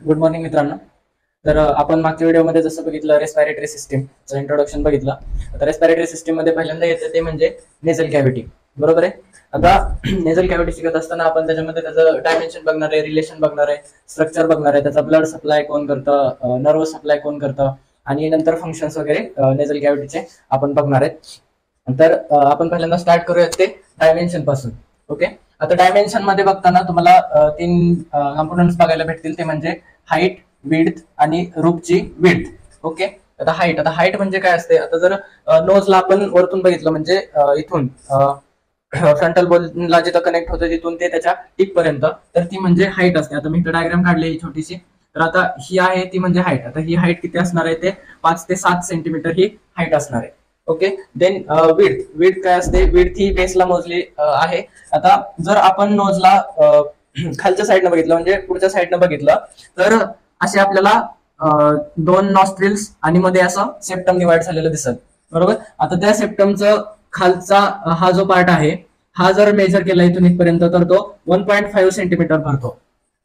Good morning मित्रांनो. तर आपण मागच्या व्हिडिओमध्ये जसं बघितलं रेस्पिरेटरी सिस्टीमचं इंट्रोडक्शन बघितलं. आता रेस्पिरेटरी सिस्टीम मध्ये पहिल्यांदा येतं ते म्हणजे नेझल कॅव्हिटी. बरोबर आहे. आता नेझल कॅव्हिटी शिकत असताना आपण त्याच्यामध्ये त्याचं डायमेन्शन बघणार आहे, रिलेशन बघणार आहे, स्ट्रक्चर बघणार आहे, त्याचा ब्लड सप्लाय कोण करतं, नर्व सप्लाय कोण करतं आणि नंतर फंक्शन्स वगैरे नेझल कॅव्हिटीचे आपण बघणार आहेत. तर आपण पहिल्यांदा स्टार्ट करूयात ते डायमेन्शन पासून. ओके. आता डायमेन्शन मध्ये बघताना तुम्हाला तीन कॉम्पोनंट्स बघायला भेटतील. ते म्हणजे हाईट, विड्थ आणि रूपची विड्थ. ओके. आता हाईट म्हणजे काय असते. आता जर नोजला आपण वरतून बघितलं म्हणजे इथून फ्रंटल बोनला जिथं कनेक्ट होतं तिथून ते त्याच्या टिप पर्यंत, तर ती म्हणजे हाईट असते. आता मी इथं डायग्राम काढली ही छोटीशी. तर आता ही आहे ती म्हणजे हाईट. आता ही हाईट किती असणार आहे ते 5 ते 7 सेंटीमीटर ही हाईट असणार आहे. ओके. देन विड्थ काय असते. विड्थ ही बेसला मोजली आहे. आता जर आपण नोजला खालच्या साईडनं बघितलं म्हणजे पुढच्या साईडनं बघितलं तर असे आपल्याला दोन नॉस्ट्रिल्स आणि मध्ये असं सेप्टम डिवाइड झालेलं दिसत. बरोबर. आता त्या सेप्टमचं खालचा हा जो पार्ट आहे हा जर मेजर केला इथून इथपर्यंत तर तो 1.5 सेंटीमीटर भरतो.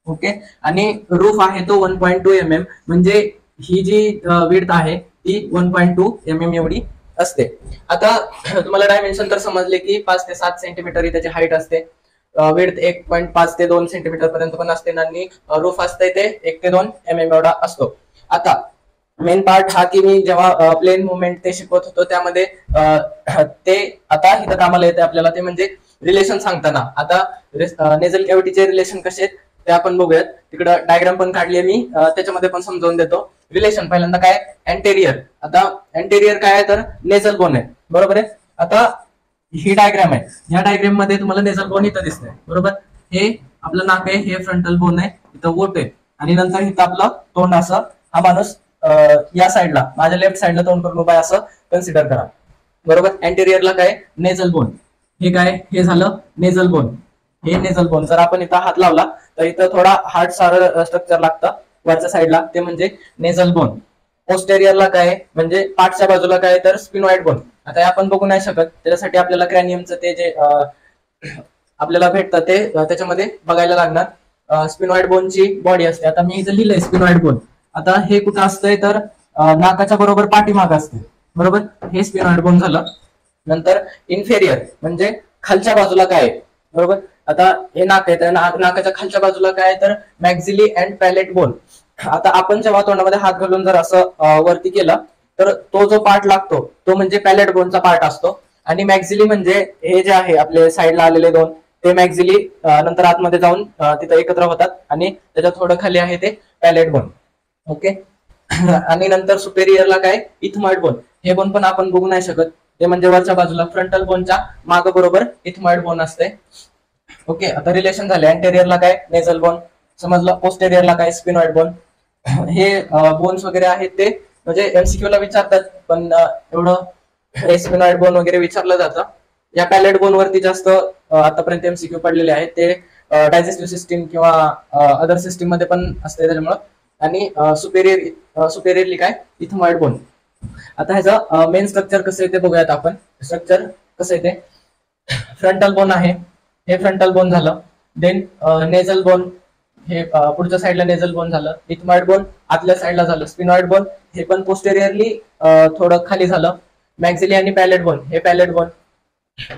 ओके. आणि रूफ आहे तो 1.2 mm, म्हणजे ही जी विड्थ आहे ती 1.2 mm एवढी असते. आता तुम्हाला डायमेन्शन तर समजले की 5 ते 7 सेंटीमीटर ही त्याची हाईट असते. विड्थ 1.5 ते 2 सेंटीमीटर पर्यंत पण असते आणि रूफ असते ते 1 ते 2 mm एवढा असतो. आता मेन पार्ट हा की मी जेव्हा प्लेन मुवमेंट ते शिकवत होतो त्यामध्ये ते आता इथं कामाला येते आपल्याला, ते म्हणजे रिलेशन सांगताना. आता नेझल कॅव्हिटीचे रिलेशन कसे आहेत ते आपण बघूयात. तिकडं डायग्राम पण काढली मी, त्याच्यामध्ये पण समजावून देतो. रिलेशन पहिल्यांदा काय, अँटेरियर. आता अँटेरियर काय आहे तर नेझल बोन आहे. बरोबर आहे. आता ही डायग्राम आहे. या डायग्राम मध्ये तुम्हाला नेझल बोन इथं दिसतंय. बरोबर. हे आपलं नाक आहे, हे फ्रंटल बोन आहे, इथं वोट आहे आणि नंतर इथं आपलं तोंड असं. हा माणूस या साईडला माझ्या लेफ्ट साईडला तोंड करून उभा असं कन्सिडर करा. बरोबर. अँटेरियरला काय, नेझल बोन. हे काय, हे झालं नेझल बोन. हे नेझल बोन. जर आपण इथं हात लावला तर इथं थोडा हार्ड सारं स्ट्रक्चर लागतं वरच्या साईडला, ते म्हणजे नेझल बोन. पोस्टेरियरला काय म्हणजे पाठच्या बाजूला काय तर स्पिनॉइड बोन. आता हे आपण बघू नाही शकत, त्याच्यासाठी आपल्याला क्रॅनियमचं ते जे आपल्याला भेटतं ते त्याच्यामध्ये बघायला लागणार. स्पिनॉइड बोनची बॉडी असते. आता मी इथं लिहिलंय स्पिनॉइड बोन. आता हे कुठं असतंय तर नाकाच्या बरोबर पाठीमाग असते. बरोबर. हे स्पिनॉइड बोन झालं. नंतर इन्फेरियर म्हणजे खालच्या बाजूला काय आहे. बरोबर. आता हे नाक आहे तर नाकाच्या खालच्या बाजूला काय तर मॅक्झिली अँड पॅलेट बोन. आता आपण जेव्हा तोंडामध्ये हात घालून जर असं वरती केला तर तो जो पार्ट लागतो तो म्हणजे पॅलेट बोनचा पार्ट असतो. आणि मॅक्झिली म्हणजे हे जे आहे आपले साईडला आलेले दोन, ते मॅक्झिली नंतर आतमध्ये जाऊन तिथं एकत्र होतात आणि त्याच्या थोडं खाली आहे ते पॅलेट बोन. ओके. आणि नंतर सुपेरियरला काय, इथमॉइड बोन. हे बोन पण आपण बघू नाही शकत, ते म्हणजे वरच्या बाजूला फ्रंटल बोनच्या माग बरोबर इथमॉइड बोन असते. ओके. आता रिलेशन झाले. अँटेरियरला काय, नेझल बोन समजलं. पोस्टेरियरला काय, स्पिनॉइड बोन. हे बोन्स वगैरे आहेत ते म्हणजे एमसीक्यू ला विचारतात, पण एवढं स्पिनॉइड बोन वगैरे विचारलं जातं. या पॅलेट बोन वरती जास्त आतापर्यंत एमसीक्यू पडलेले आहेत. ते डायजेस्टिव्ह सिस्टीम किंवा अदर सिस्टीम मध्ये पण असते त्याच्यामुळं. आणि सुपेरियरली काय, इथमॉइड बोन. आता ह्याचं मेन स्ट्रक्चर कसं आहे ते बघूयात आपण. स्ट्रक्चर कसं आहे ते, फ्रंटल बोन आहे, हे फ्रंटल बोन झालं. देन नेझल बोन, हे पुढच्या साईडला नेझल बोन झालं. इथमॉइड बोन आतल्या साईडला झालं. स्पिनॉइड बोन हे पण पोस्टेरियरली थोडं खाली झालं. मॅक्झिली आणि पॅलेट बोन, हे पॅलेट बोन.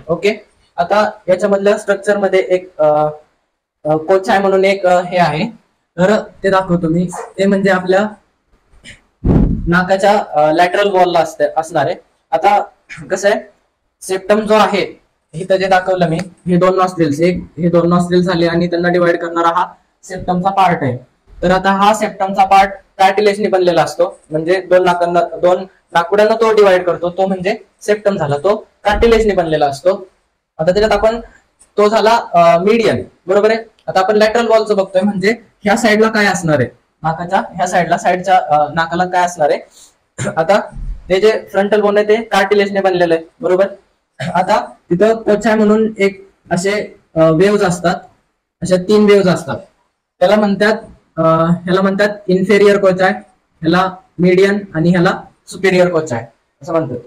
ओके. आता याच्यामधल्या स्ट्रक्चर मध्ये एक कोचाय म्हणून एक हे आहे, तर ते दाखवतो मी. ते म्हणजे आपल्या नाकाच्या लॅटरल वॉलला असणार आहे. आता कसं आहे, सेप्टम जो आहे इथं जे दाखवलं मी, हे दोन नॉस्ट्रिल्स, हे दोन नॉस्ट्रिल्स झाले आणि त्यांना डिवाइड करणारा हा सेप्टमचा पार्ट आहे. तर आता हा सेप्टमचा पार्ट कार्टिलेजने बनलेला असतो, म्हणजे दोन नाकपुड्यांना तो डिवाइड करतो, तो म्हणजे सेप्टम झाला, तो कार्टिलेजने बनलेला असतो. आता त्याच्यात आपण तो झाला मीडियन. बरोबर आहे. आता आपण लॅटरल वॉलचं बघतोय, म्हणजे ह्या साईडला काय असणार आहे, नाकाच्या ह्या साईडला, साईडच्या नाकाला काय असणार आहे. आता ते जे फ्रंटल बोन आहे ते कार्टिलेजने बनलेलं आहे. बरोबर. आता तिथं कोचाय म्हणून एक असे वेव्ज असतात, अशा 3 वेव्ज असतात. त्याला म्हणतात ह्याला म्हणतात इन्फेरियर कोचाय, ह्याला मीडियन आणि ह्याला सुपेरियर कोचाय असं म्हणतात.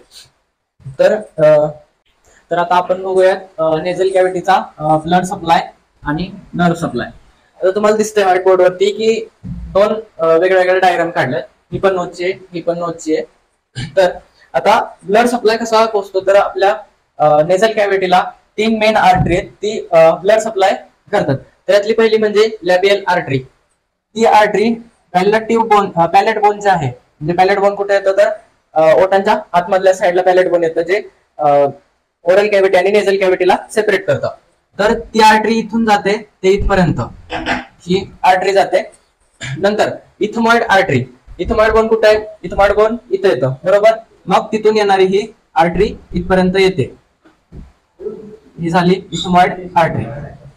तर आता आपण बघूयात नेझल कॅव्हिटीचा ब्लड सप्लाय आणि नर्व सप्लाय. आता तुम्हाला दिसतंय व्हाईट बोर्ड वरती की दोन वेगळ्या वेगळ्या डायग्राम काढल्या, ही पण नोटची आहे, ही पण नोटची आहे. तर आता ब्लड सप्लाय कसा पोहोचतो, तर आपल्या नेझल कॅव्हिटीला 3 मेन आर्टरी आहेत, ती ब्लड सप्लाय करतात. त्यातली पहिली म्हणजे लॅबियल आर्टरी. ती आर्टरी पॅलेट बोनचे आहे. म्हणजे पॅलेट बोन कुठे येतं, तर ओठांच्या आतमधल्या साईडला पॅलेट बोन येतं, जे ओरल कॅव्हिटी आणि नेझल कॅव्हिटीला सेपरेट करतं. तर ती आर्टरी इथून जाते ते इथपर्यंत ही आर्टरी जाते. नंतर इथमॉइड आर्टरी, इथमॉइड बोन कुठे आहे, इथमॉइड बोन इथं येतं, बरोबर. मग तिथून येणारी ही आर्टरी इथपर्यंत येते, ही झाली ethmoid artery.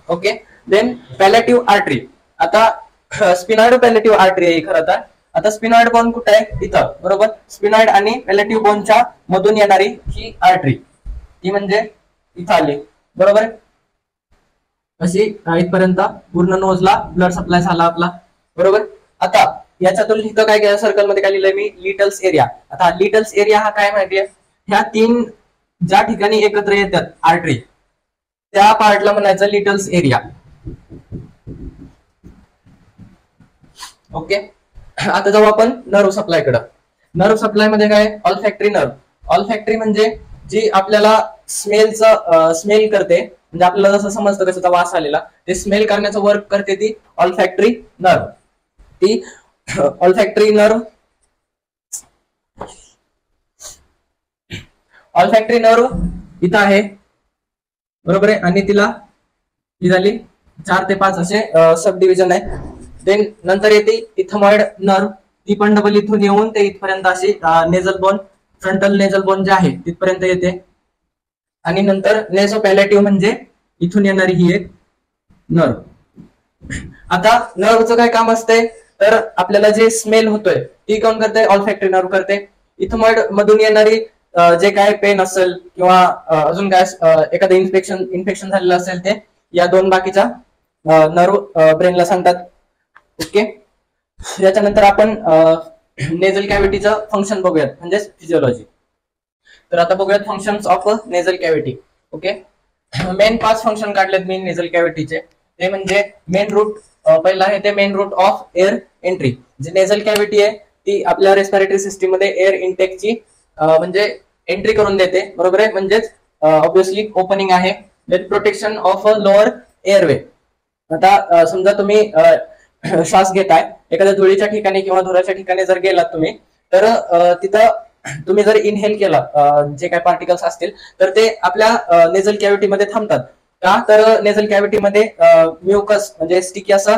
Okay. Then palatine artery. आता स्पिनॉइड पॅलेटिव्ह आर्टरी आहे खरं तर. आता स्पिनॉइड बोन कुठे आहे, इथं, बरोबर. स्पिनॉइड आणि पॅलेटिव्ह बोनच्या मधून येणारी ही आर्टरी, ती म्हणजे इथं आली, बरोबर. अशी इथपर्यंत पूर्ण नोजला ब्लड सप्लाय झाला आपला, बरोबर. आता याच्यातून इथं काय केलं, सर्कल मध्ये काय लिहिलंय मी, लिटल्स एरिया. आता लिटल्स एरिया हा काय माहितीये, ह्या 3 ज्या ठिकाणी एकत्र येतात आर्टरी, त्या पार्टला म्हणायचं लिटल्स एरिया. ओके. आता जाऊ आपण नर्व सप्लाय कडे. नर्व सप्लाय मध्ये काय, ऑल्फॅक्टरी नर्व. ऑल्फॅक्टरी म्हणजे जी आपल्याला स्मेल करते, म्हणजे आपल्याला जसं समजतं कशाचा वास आलेला, ते स्मेल करण्याचं वर्क करते ती ऑल्फॅक्टरी नर्व. ती ऑल्फॅक्टरी नर्व इथं आहे, बरोबर आहे. आणि तिला ही झाली 4 ते 5 असे सब डिव्हिजन आहे. देन नंतर येते इथमॉइड नर्व, ती पण डबल इथून येऊन ते इथपर्यंत अशी nasal bone, frontal nasal bone जे आहे तिथपर्यंत येते. आणि नंतर नेझोपॅलेटिव्ह म्हणजे इथून येणारी ही एक नर्व. आता नर्वचं काय काम असते, तर आपल्याला जे स्मेल होतोय ती कोण करते, ऑल्फॅक्टरी नर्व करते. इथमॉइड मधून येणारी जे काय पेन असेल किंवा अजून काय एखादं इन्फेक्शन झालेलं असेल, ते या 2 बाकीच्या नर्व ब्रेनला सांगतात. ओके. याच्यानंतर आपण नेझल कॅव्हिटीचं फंक्शन बघूयात, म्हणजे फिजिओलॉजी. तर आता बघूयात functions of nasal cavity. Okay. Main 5 function काढलेत मी नेझल कॅव्हिटीचे. ते म्हणजे मेन रूट, पहिला आहे ते main root of air entry. जे नेझल कॅव्हिटी आहे ती आपल्या रेस्पिरेटरी सिस्टीम मध्ये एअर इनटेकची म्हणजे एंट्री करून देते, बरोबर आहे. म्हणजेच ऑब्विसली ओपनिंग आहे. Then protection of lower airway. आता समजा तुम्ही श्वास घेताय एखाद्या धुळीच्या ठिकाणी किंवा धुराच्या ठिकाणी जर गेलात तुम्ही, तर तिथं तुम्ही जर इनहेल केलं जे काय पार्टिकल्स असतील, तर ते आपल्या नेझल कॅव्हिटी मध्ये थांबतात. का, तर नेझल कॅव्हिटी मध्ये म्युकस म्हणजे स्टिकी असं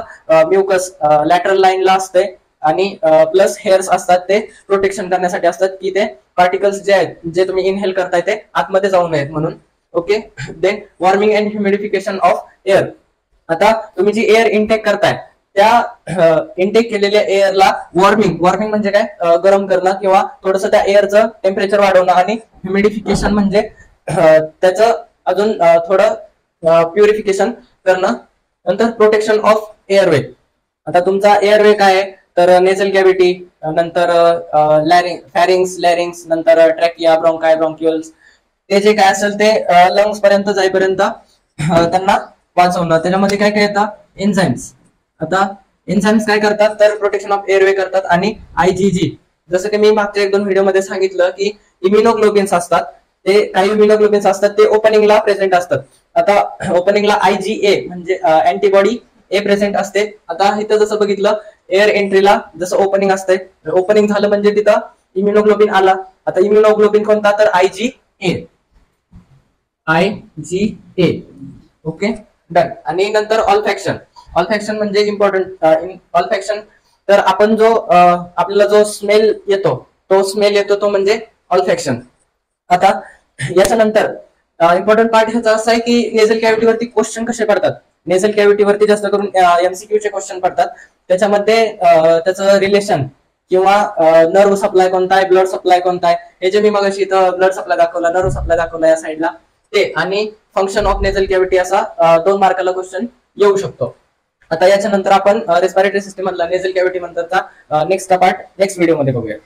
म्युकस लॅटरल लाईनला असते, आणि प्लस हेअर्स असतात, ते प्रोटेक्शन करण्यासाठी असतात, की ते पार्टिकल्स जे आहेत जे तुम्ही इनहेल करताय ते आतमध्ये जाऊ नयेत म्हणून. Okay. Then warming and humidification of air. आता तुम्ही जी एअर इनटेक करताय त्या इनटेक केलेल्या एअरला वॉर्मिंग म्हणजे काय, गरम करणं किंवा थोडंसं त्या एअरचं टेम्परेचर वाढवणं. आणि ह्युमिडिफिकेशन म्हणजे त्याचं अजून थोडं प्युरिफिकेशन करणं. नंतर प्रोटेक्शन ऑफ एअरवे. आता तुमचा एअरवे काय आहे, तर नेझल कॅव्हिटी, नंतर फॅरिंग्स, लॅरिंग्स, नंतर ट्रॅकिया, ब्रोंकाय, ब्रोंक्युल्स, ते जे काय असेल ते लंग्स पर्यंत जाईपर्यंत त्यांना वाचवणं. त्याच्यामध्ये काय काय येतं, एन्झाइम्स. आता एन्झाइम्स काय करतात, तर प्रोटेक्शन ऑफ एअरवे करतात. आणि IgG, जसं की मी मागच्या 1-2 व्हिडिओ मध्ये सांगितलं की इम्युनोग्लोबिन्स असतात, ते काही इम्युनोग्लोबिन्स असतात ते ओपनिंगला प्रेझेंट असतात. आता ओपनिंगला IgA म्हणजे अँटीबॉडी ए प्रेझेंट असते. आता इथं जसं बघितलं एअर एंट्रीला जसं ओपनिंग असते, ओपनिंग झालं म्हणजे तिथं इम्युनोग्लोबिन आला. आता इम्युनोग्लोबिन कोणता, तर IgA. Okay, done. आणि नंतर ऑल्फॅक्शन म्हणजे इम्पॉर्टंट ऑल्फॅक्शन. तर आपण जो आपल्याला जो स्मेल येतो तो म्हणजे ऑल्फॅक्शन. आता याच्यानंतर इम्पॉर्टंट पार्ट ह्याचा असा आहे की नेझल कॅव्हिटीवरती क्वेश्चन कसे पडतात. नेझल कॅव्हिटीवरती जास्त करून MCQ चे क्वेश्चन पडतात. त्याच्यामध्ये त्याचं रिलेशन किंवा नर्व सप्लाय कोणता आहे, ब्लड सप्लाय कोणता आहे, हे जे मी मगाशी इथं ब्लड सप्लाय दाखवला, नर्व सप्लाय दाखवला या साईडला, ते आणि फंक्शन ऑफ नेझल कॅव्हिटी असा 2 मार्काला क्वेश्चन येऊ शकतो. आता याच्यानंतर आपण रेस्पिरेटरी सिस्टम मधला नेझल कॅव्हिटी नंतरचा नेक्स्ट पार्ट नेक्स्ट व्हिडिओ मध्ये बघूया.